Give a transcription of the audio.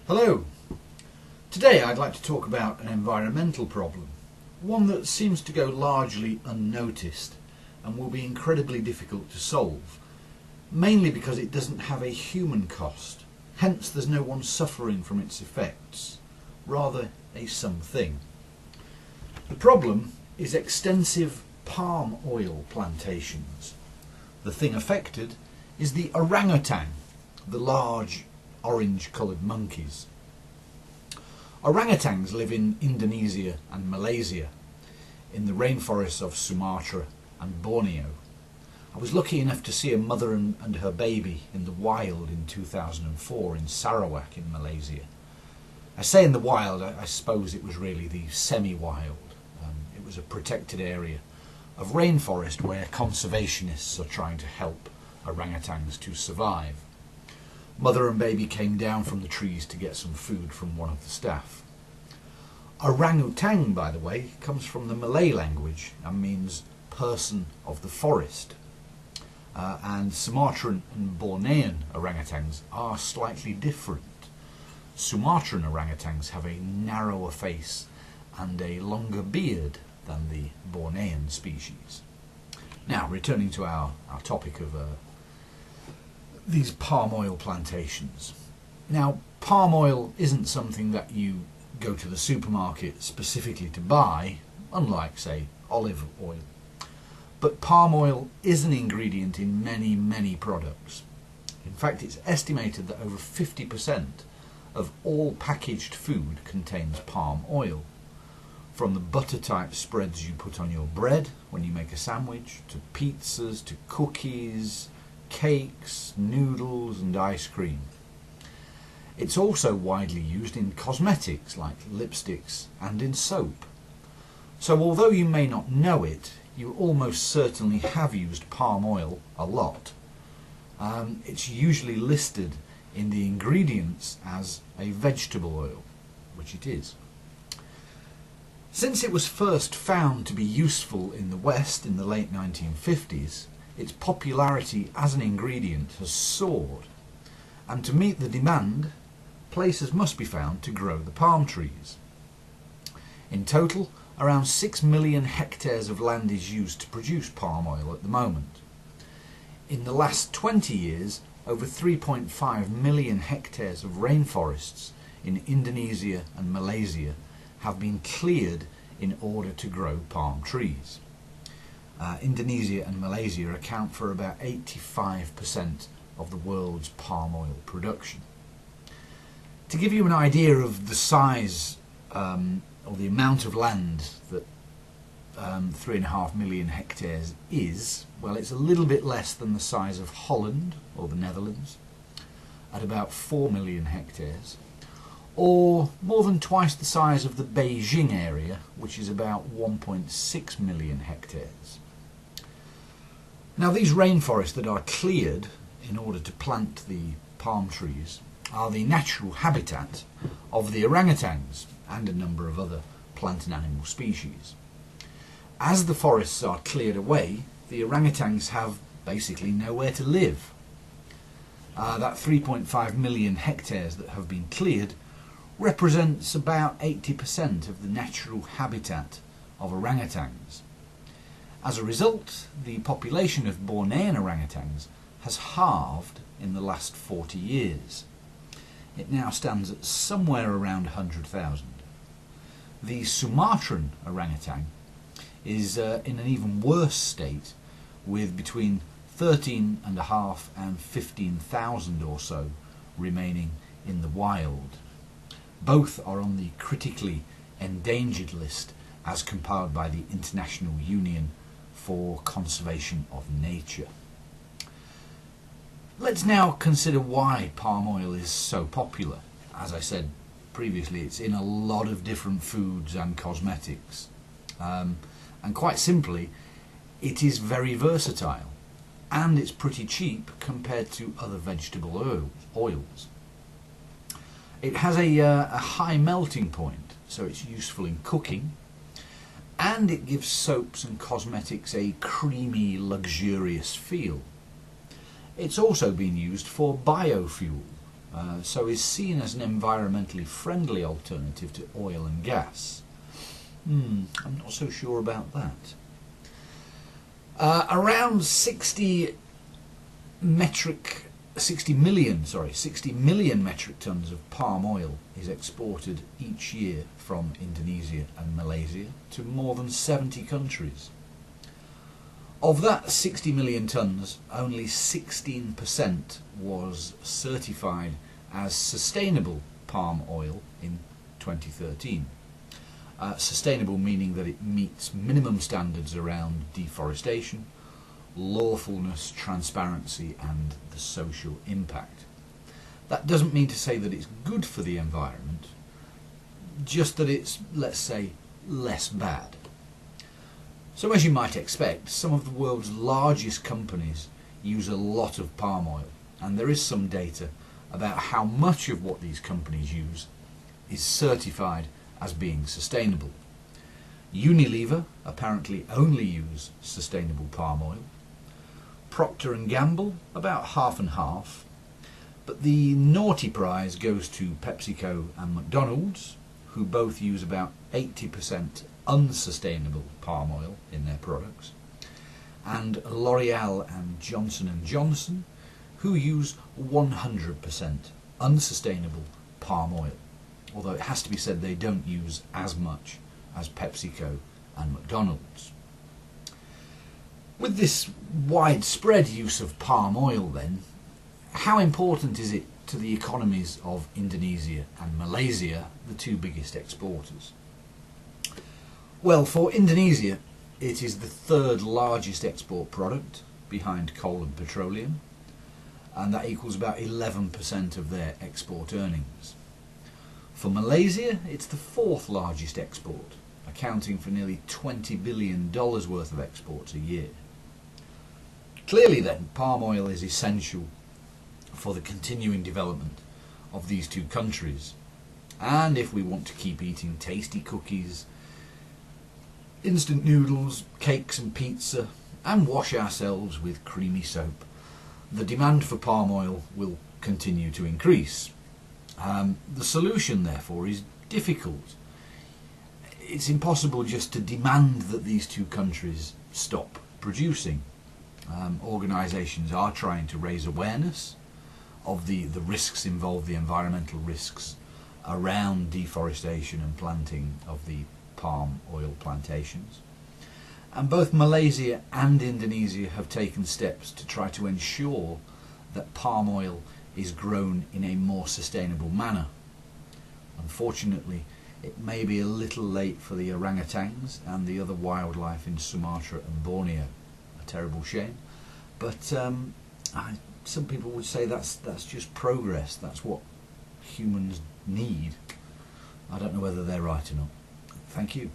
Hello. Today I'd like to talk about an environmental problem, one that seems to go largely unnoticed and will be incredibly difficult to solve, mainly because it doesn't have a human cost, hence there's no one suffering from its effects, rather a something. The problem is extensive palm oil plantations. The thing affected is the orangutan, the large orange-coloured monkeys. Orangutans live in Indonesia and Malaysia, in the rainforests of Sumatra and Borneo. I was lucky enough to see a mother and her baby in the wild in 2004 in Sarawak in Malaysia. I say in the wild, I suppose it was really the semi-wild. It was a protected area of rainforest where conservationists are trying to help orangutans to survive. Mother and baby came down from the trees to get some food from one of the staff. Orangutan, by the way, comes from the Malay language and means person of the forest. And Sumatran and Bornean orangutans are slightly different. Sumatran orangutans have a narrower face and a longer beard than the Bornean species. Now, returning to our topic of these palm oil plantations. Now, palm oil isn't something that you go to the supermarket specifically to buy, unlike, say, olive oil. But palm oil is an ingredient in many products. In fact, it's estimated that over 50% of all packaged food contains palm oil. From the butter type spreads you put on your bread when you make a sandwich, to pizzas, to cookies, cakes, noodles and ice cream. It's also widely used in cosmetics like lipsticks and in soap. So although you may not know it, you almost certainly have used palm oil a lot. It's usually listed in the ingredients as a vegetable oil, which it is. Since it was first found to be useful in the West in the late 1950s, its popularity as an ingredient has soared, and to meet the demand, places must be found to grow the palm trees. In total, around 6 million hectares of land is used to produce palm oil at the moment. In the last 20 years, over 3.5 million hectares of rainforests in Indonesia and Malaysia have been cleared in order to grow palm trees. Indonesia and Malaysia account for about 85% of the world's palm oil production. To give you an idea of the size or the amount of land that 3.5 million hectares is, well, it's a little bit less than the size of Holland or the Netherlands at about 4 million hectares, or more than twice the size of the Beijing area, which is about 1.6 million hectares. Now, these rainforests that are cleared in order to plant the palm trees are the natural habitat of the orangutans and a number of other plant and animal species. As the forests are cleared away, the orangutans have basically nowhere to live. That 3.5 million hectares that have been cleared represents about 80% of the natural habitat of orangutans. As a result, the population of Bornean orangutans has halved in the last 40 years. It now stands at somewhere around 100,000. The Sumatran orangutan is in an even worse state, with between 13,500 and 15,000 or so remaining in the wild. Both are on the critically endangered list as compiled by the International Union for Conservation of Nature. Let's now consider why palm oil is so popular. As I said previously, it's in a lot of different foods and cosmetics. And quite simply, it is very versatile, and it's pretty cheap compared to other vegetable oils. It has a high melting point, so it's useful in cooking, and it gives soaps and cosmetics a creamy, luxurious feel. It's also been used for biofuel, so is seen as an environmentally friendly alternative to oil and gas. I'm not so sure about that. Around 60 million metric tons of palm oil is exported each year from Indonesia and Malaysia to more than 70 countries. Of that 60 million tons, only 16% was certified as sustainable palm oil in 2013. Sustainable meaning that it meets minimum standards around deforestation, lawfulness, transparency and the social impact. That doesn't mean to say that it's good for the environment, just that it's, let's say, less bad. So as you might expect, some of the world's largest companies use a lot of palm oil, and there is some data about how much of what these companies use is certified as being sustainable. Unilever apparently only use sustainable palm oil. Procter & Gamble about half and half, but the naughty prize goes to PepsiCo and McDonald's, who both use about 80% unsustainable palm oil in their products, and L'Oreal and Johnson & Johnson, who use 100% unsustainable palm oil, although it has to be said they don't use as much as PepsiCo and McDonald's. With this widespread use of palm oil then, how important is it to the economies of Indonesia and Malaysia, the two biggest exporters? Well, for Indonesia, it is the third largest export product behind coal and petroleum, and that equals about 11% of their export earnings. For Malaysia, it's the fourth largest export, accounting for nearly $20 billion worth of exports a year. Clearly then, palm oil is essential for the continuing development of these two countries, and if we want to keep eating tasty cookies, instant noodles, cakes and pizza, and wash ourselves with creamy soap, the demand for palm oil will continue to increase. The solution, therefore, is difficult. It's impossible just to demand that these two countries stop producing. Organisations are trying to raise awareness of the risks involved, the environmental risks around deforestation and planting of the palm oil plantations. And both Malaysia and Indonesia have taken steps to try to ensure that palm oil is grown in a more sustainable manner. Unfortunately, it may be a little late for the orangutans and the other wildlife in Sumatra and Borneo. A terrible shame, but some people would say that's just progress. That's what humans need. I don't know whether they're right or not. Thank you.